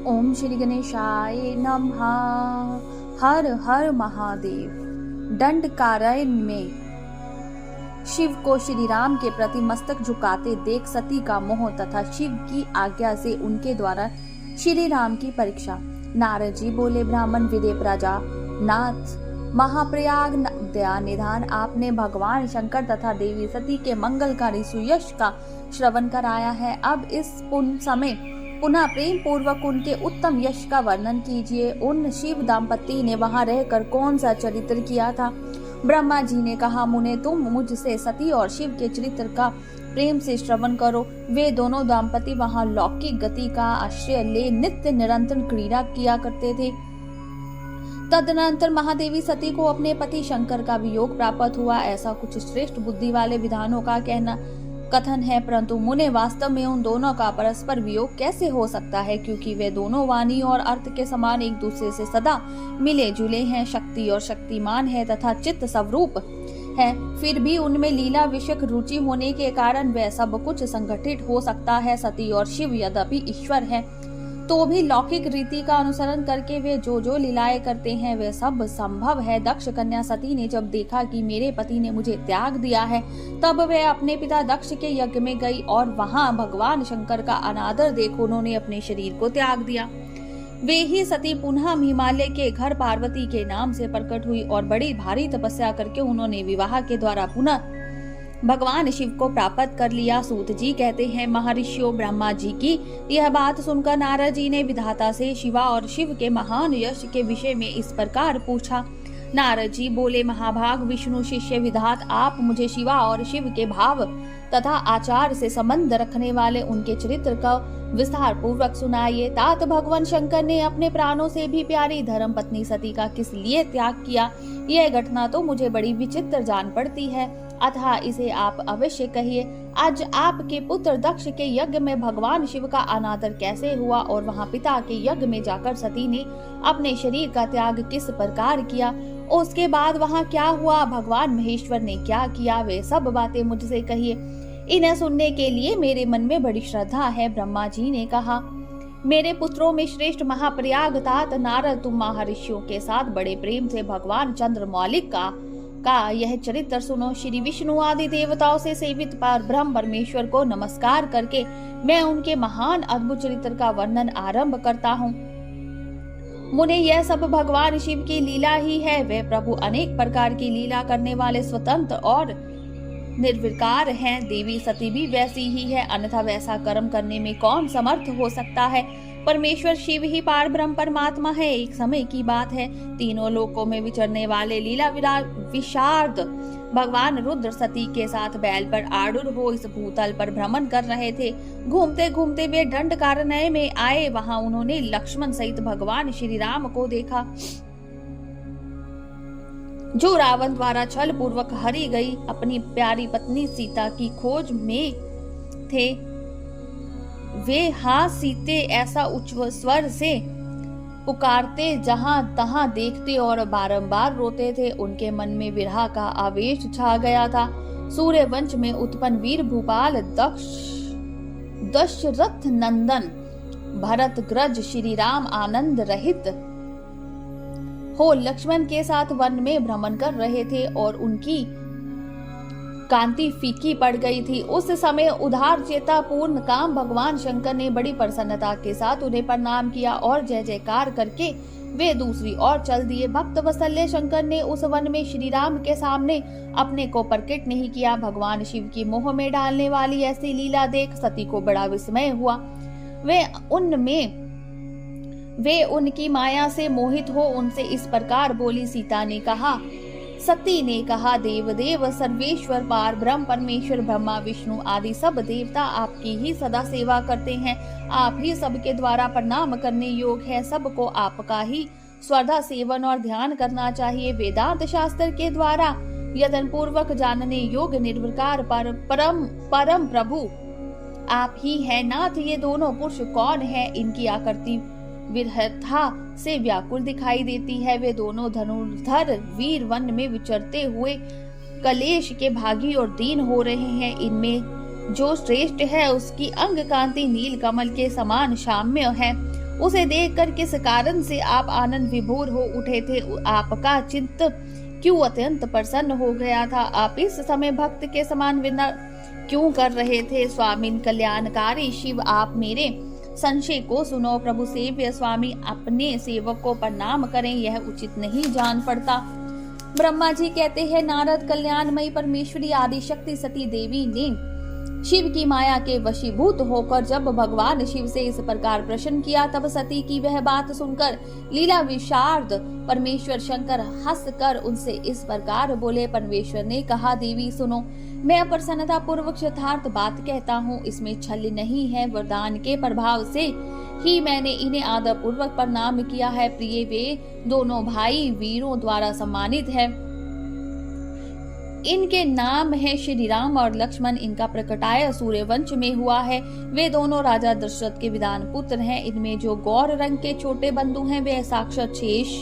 ओम श्री गणेशाय नमः। हर हर महादेव। दंडकारण्य में शिव को श्री राम के प्रति मस्तक झुकाते देख सती का मोह तथा शिव की आज्ञा से उनके द्वारा श्री राम की परीक्षा। नारद जी बोले, ब्राह्मण विदे प्रजा नाथ महाप्रयाग दया निधान, आपने भगवान शंकर तथा देवी सती के मंगलकारी सुयश का श्रवण कराया है। अब इस समय पुनः प्रेम पूर्वक उनके उत्तम यश का वर्णन कीजिए। उन शिव दाम्पति ने वहां रहकर कौन सा चरित्र किया था? ब्रह्मा जी ने कहा, मुने तुम मुझसे सती और शिव के चरित्र का प्रेम से श्रवण करो। वे दोनों दाम्पति वहां लौकिक गति का आश्रय ले नित्य निरंतर क्रीड़ा किया करते थे। तदनंतर महादेवी सती को अपने पति शंकर का वियोग प्राप्त हुआ, ऐसा कुछ श्रेष्ठ बुद्धि वाले विद्वानों का कथन है। परंतु मुने वास्तव में उन दोनों का परस्पर वियोग कैसे हो सकता है, क्योंकि वे दोनों वाणी और अर्थ के समान एक दूसरे से सदा मिले जुले हैं, शक्ति और शक्तिमान है तथा चित्त स्वरूप है। फिर भी उनमें लीला विषयक रुचि होने के कारण वह सब कुछ संगठित हो सकता है। सती और शिव यद्यपि ईश्वर है तो भी लौकिक रीति का अनुसरण करके वे जो लीलाएं करते हैं वे सब संभव है। दक्ष कन्या सती ने जब देखा कि मेरे पति ने मुझे त्याग दिया है, तब वे अपने पिता दक्ष के यज्ञ में गई और वहां भगवान शंकर का अनादर देख उन्होंने अपने शरीर को त्याग दिया। वे ही सती पुनः हिमालय के घर पार्वती के नाम से प्रकट हुई और बड़ी भारी तपस्या करके उन्होंने विवाह के द्वारा पुनः भगवान शिव को प्राप्त कर लिया। सूत जी कहते हैं, महर्षियों ब्रह्मा जी की यह बात सुनकर नारद जी ने विधाता से शिवा और शिव के महान यश के विषय में इस प्रकार पूछा। नारद जी बोले, महाभाग विष्णु शिष्य विधात, आप मुझे शिवा और शिव के भाव तथा आचार से संबंध रखने वाले उनके चरित्र का विस्तार पूर्वक सुनाइए। तात भगवान शंकर ने अपने प्राणों से भी प्यारी धर्म पत्नी सती का किस लिए त्याग किया, यह घटना तो मुझे बड़ी विचित्र जान पड़ती है, अतः इसे आप अवश्य कहिए। आज आपके पुत्र दक्ष के यज्ञ में भगवान शिव का अनादर कैसे हुआ और वहां पिता के यज्ञ में जाकर सती ने अपने शरीर का त्याग किस प्रकार किया, उसके बाद वहां क्या हुआ, भगवान महेश्वर ने क्या किया, वे सब बातें मुझसे कहिए। इन्हें सुनने के लिए मेरे मन में बड़ी श्रद्धा है। ब्रह्मा जी ने कहा, मेरे पुत्रों में श्रेष्ठ महाप्रयाग तात नारद, तुम महर्षियों के साथ बड़े प्रेम से भगवान चंद्रमौलिक का यह चरित्र सुनो। श्री विष्णु आदि देवताओं से सेवित पर ब्रह्म परमेश्वर को नमस्कार करके मैं उनके महान अद्भुत चरित्र का वर्णन आरंभ करता हूँ। मुने, यह सब भगवान शिव की लीला ही है। वे प्रभु अनेक प्रकार की लीला करने वाले स्वतंत्र और निर्विकार हैं। देवी सती भी वैसी ही है, अन्यथा वैसा कर्म करने में कौन समर्थ हो सकता है। परमेश्वर शिव ही पार ब्रह्म परमात्मा है। एक समय की बात है, तीनों लोकों में विचरने वाले लीला विशारद भगवान रुद्र सती के साथ बैल पर आरूढ़ हो इस भूतल पर भ्रमण कर रहे थे। घूमते घूमते वे दंडकारण्य में आए। वहां उन्होंने लक्ष्मण सहित भगवान श्री राम को देखा, जो रावण द्वारा छल पूर्वक हरी गई अपनी प्यारी पत्नी सीता की खोज में थे। वे हाँ सीते ऐसा उच्च स्वर से पुकारते जहां तहां देखते और बारंबार रोते थे। उनके मन में विरह का आवेश छा गया था। सूर्य वंश में उत्पन्न वीर भूपाल दशरथ नंदन भरत ग्रज श्री राम आनंद रहित हो लक्ष्मण के साथ वन में भ्रमण कर रहे थे और उनकी कांति फीकी पड़ गई थी। उस समय उदार चेता पूर्ण काम भगवान शंकर ने बड़ी प्रसन्नता के साथ उन्हें प्रणाम किया और जय जयकार करके वे दूसरी ओर चल दिए। भक्त वत्सल्य शंकर ने उस वन में श्री राम के सामने अपने को प्रकट नहीं किया। भगवान शिव की मोह में डालने वाली ऐसी लीला देख सती को बड़ा विस्मय हुआ। वे उनकी माया से मोहित हो उनसे इस प्रकार बोली। सीता ने कहा, सती ने कहा, देवदेव सर्वेश्वर पार ब्रह्म परमेश्वर ब्रह्मा विष्णु आदि सब देवता आपकी ही सदा सेवा करते हैं। आप ही सबके द्वारा प्रणाम करने योग्य है। सबको आपका ही श्रद्धा सेवन और ध्यान करना चाहिए। वेदांत शास्त्र के द्वारा यतन पूर्वक जानने योग्य निर्विकार परम प्रभु आप ही है। नाथ, ये दोनों पुरुष कौन है? इनकी आकृति विरहता से व्याकुल दिखाई देती है। वे दोनों धनुर्धर वीर वन में विचरते हुए कलेश के भागी और दीन हो रहे हैं। इनमें जो श्रेष्ठ है उसकी अंग कांति नील कमल के समान शाम्य है उसे देखकर किस कारण से आप आनंद विभोर हो उठे थे? आपका चित्त क्यों अत्यंत प्रसन्न हो गया था? आप इस समय भक्त के समान विनय क्यों कर रहे थे? स्वामी कल्याणकारी शिव, आप मेरे संशय को सुनो। प्रभु सेव्य स्वामी, अपने सेवक को प्रणाम करें, यह उचित नहीं जान पड़ता। ब्रह्मा जी कहते हैं, नारद, कल्याणमयी परमेश्वरी आदिशक्ति सती देवी ने शिव की माया के वशीभूत होकर जब भगवान शिव से इस प्रकार प्रश्न किया, तब सती की वह बात सुनकर लीला विशारद परमेश्वर शंकर हंसकर उनसे इस प्रकार बोले। परमेश्वर ने कहा, देवी सुनो, मैं प्रसन्नता पूर्वक यथार्थ बात कहता हूँ, इसमें छल नहीं है। वरदान के प्रभाव से ही मैंने इन्हें आदर पूर्वक प्रणाम किया है। प्रिय, वे दोनों भाई वीरों द्वारा सम्मानित है। इनके नाम है श्री राम और लक्ष्मण। इनका प्रकटाय सूर्यवंश में हुआ है। वे दोनों राजा दशरथ के विधान पुत्र हैं। इनमें जो गौर रंग के छोटे बंधु हैं, वे साक्षात शेष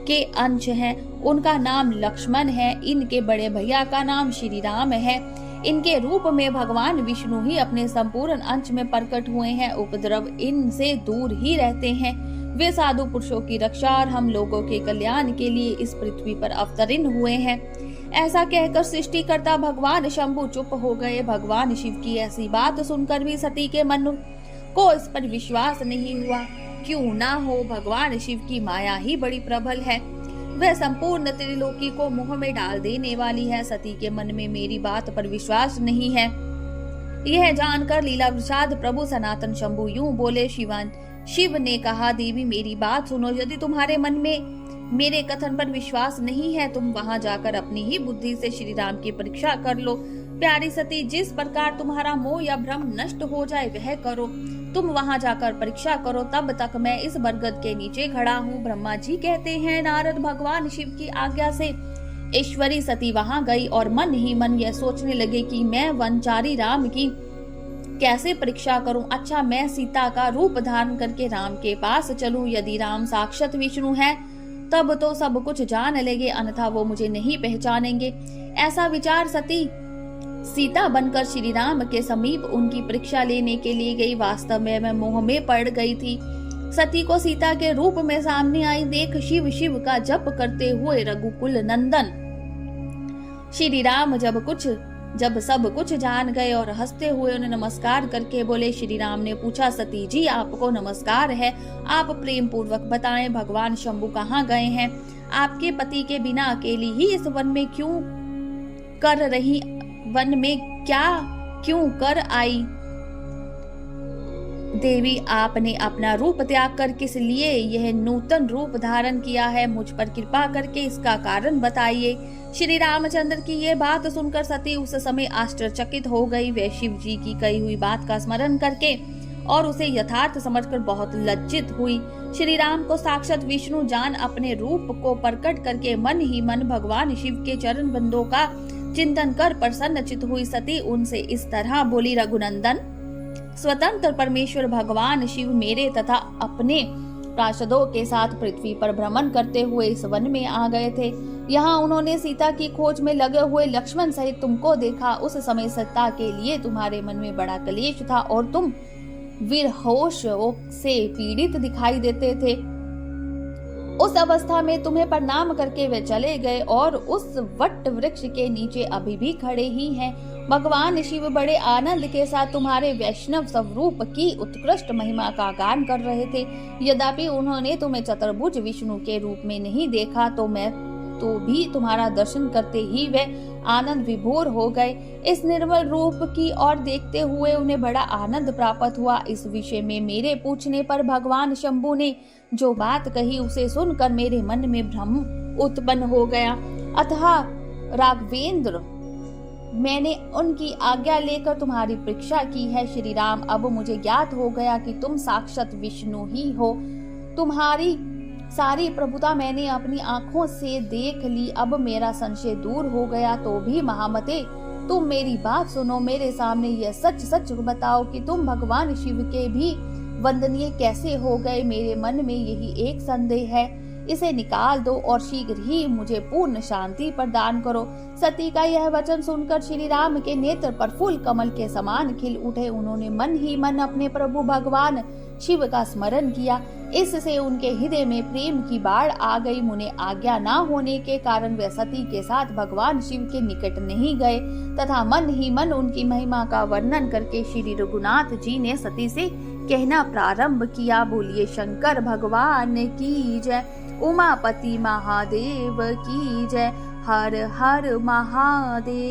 के अंश हैं। उनका नाम लक्ष्मण है। इनके बड़े भैया का नाम श्री राम है। इनके रूप में भगवान विष्णु ही अपने संपूर्ण अंश में प्रकट हुए हैं। उपद्रव इनसे दूर ही रहते हैं। वे साधु पुरुषों की रक्षा और हम लोगों के कल्याण के लिए इस पृथ्वी पर अवतरित हुए हैं। ऐसा कहकर सृष्टिकर्ता भगवान शंभु चुप हो गए। भगवान शिव की ऐसी बात सुनकर भी सती के मन को इस पर विश्वास नहीं हुआ। क्यों ना हो, भगवान शिव की माया ही बड़ी प्रबल है। वह संपूर्ण त्रिलोकी को मुंह में डाल देने वाली है। सती के मन में मेरी बात पर विश्वास नहीं है। यह जानकर लीला विषाद प्रभु सनातन शंभु यूं बोले। शिव ने कहा, देवी मेरी बात सुनो, यदि तुम्हारे मन में मेरे कथन पर विश्वास नहीं है, तुम वहां जाकर अपनी ही बुद्धि से श्री राम की परीक्षा कर लो। प्यारी सती, जिस प्रकार तुम्हारा मोह या भ्रम नष्ट हो जाए वह करो। तुम वहां जाकर परीक्षा करो, तब तक मैं इस बरगद के नीचे खड़ा हूँ। ब्रह्मा जी कहते हैं, नारद भगवान शिव की आज्ञा से ईश्वरी सती वहां गई और मन ही मन यह सोचने लगे कि मैं वनचारी राम की कैसे परीक्षा करूं। अच्छा, मैं सीता का रूप धारण करके राम के पास चलूं। यदि राम साक्षात विष्णु है तब तो सब कुछ जान लेंगे, अन्यथा वो मुझे नहीं पहचानेंगे। ऐसा विचार सती सीता बनकर श्री राम के समीप उनकी परीक्षा लेने के लिए गई। वास्तव में मैं मोह में पड़ गई थी। सती को सीता के रूप में सामने आई देख शिव शिव का जप करते हुए रघुकुल नंदन श्री राम जब सब कुछ जान गए और हंसते हुए उन्हें नमस्कार करके बोले। श्री राम ने पूछा, सती जी आपको नमस्कार है, आप प्रेम पूर्वक बताएं भगवान शंभु कहाँ गए हैं? आपके पति के बिना अकेली ही इस वन में क्या क्यों कर आई? देवी, आपने अपना रूप त्याग कर किस लिए यह नूतन रूप धारण किया है? मुझ पर कृपा करके इसका कारण बताइए। श्री रामचंद्र की ये बात सुनकर सती उस समय आश्चर्यचकित हो गई। वे शिव जी की कही हुई बात का स्मरण करके और उसे यथार्थ समझकर बहुत लज्जित हुई। श्री राम को साक्षात विष्णु जान अपने रूप को प्रकट करके मन ही मन भगवान शिव के चरण बंदों का चिंतन कर प्रसन्नचित हुई सती उनसे इस तरह बोली, रघुनंदन, स्वतंत्र परमेश्वर भगवान शिव मेरे तथा अपने पार्षदों के साथ पृथ्वी पर भ्रमण करते हुए इस वन में आ गए थे। यहाँ उन्होंने सीता की खोज में लगे हुए लक्ष्मण सहित तुमको देखा। उस समय सीता के लिए तुम्हारे मन में बड़ा क्लेश था और तुम विरहोश से पीड़ित दिखाई देते थे। उस अवस्था में तुम्हें प्रणाम करके वे चले गए और उस वट वृक्ष के नीचे अभी भी खड़े ही हैं। भगवान शिव बड़े आनंद के साथ तुम्हारे वैष्णव स्वरूप की उत्कृष्ट महिमा का गान कर रहे थे। यद्यपि उन्होंने तुम्हें चतुर्भुज विष्णु के रूप में नहीं देखा, तो भी तुम्हारा दर्शन करते ही वे आनंद विभोर हो गए। इस निर्मल रूप की ओर देखते हुए उन्हें बड़ा आनंद प्राप्त हुआ। इस विषय में मेरे पूछने पर भगवान शंभु ने जो बात कही उसे सुनकर मेरे मन में भ्रम उत्पन्न हो गया। अतः राघवेंद्र, मैंने उनकी आज्ञा लेकर तुम्हारी परीक्षा की है। श्री राम, अब मुझे ज्ञात हो गया कि तुम साक्षात विष्णु ही हो। तुम्हारी सारी प्रभुता मैंने अपनी आंखों से देख ली। अब मेरा संशय दूर हो गया। तो भी महामते, तुम मेरी बात सुनो। मेरे सामने यह सच सच बताओ कि तुम भगवान शिव के भी वंदनीय कैसे हो गए? मेरे मन में यही एक संदेह है, इसे निकाल दो और शीघ्र ही मुझे पूर्ण शांति प्रदान करो। सती का यह वचन सुनकर श्री राम के नेत्र पर फूल कमल के समान खिल उठे। उन्होंने मन ही मन अपने प्रभु भगवान शिव का स्मरण किया। इससे उनके हृदय में प्रेम की बाढ़ आ गई। उन्हें आज्ञा न होने के कारण वे सती के साथ भगवान शिव के निकट नहीं गए तथा मन ही मन उनकी महिमा का वर्णन करके श्री रघुनाथ जी ने सती से कहना प्रारंभ किया। बोलिए शंकर भगवान की जय, उमापति महादेव की जय, हर हर महादेव।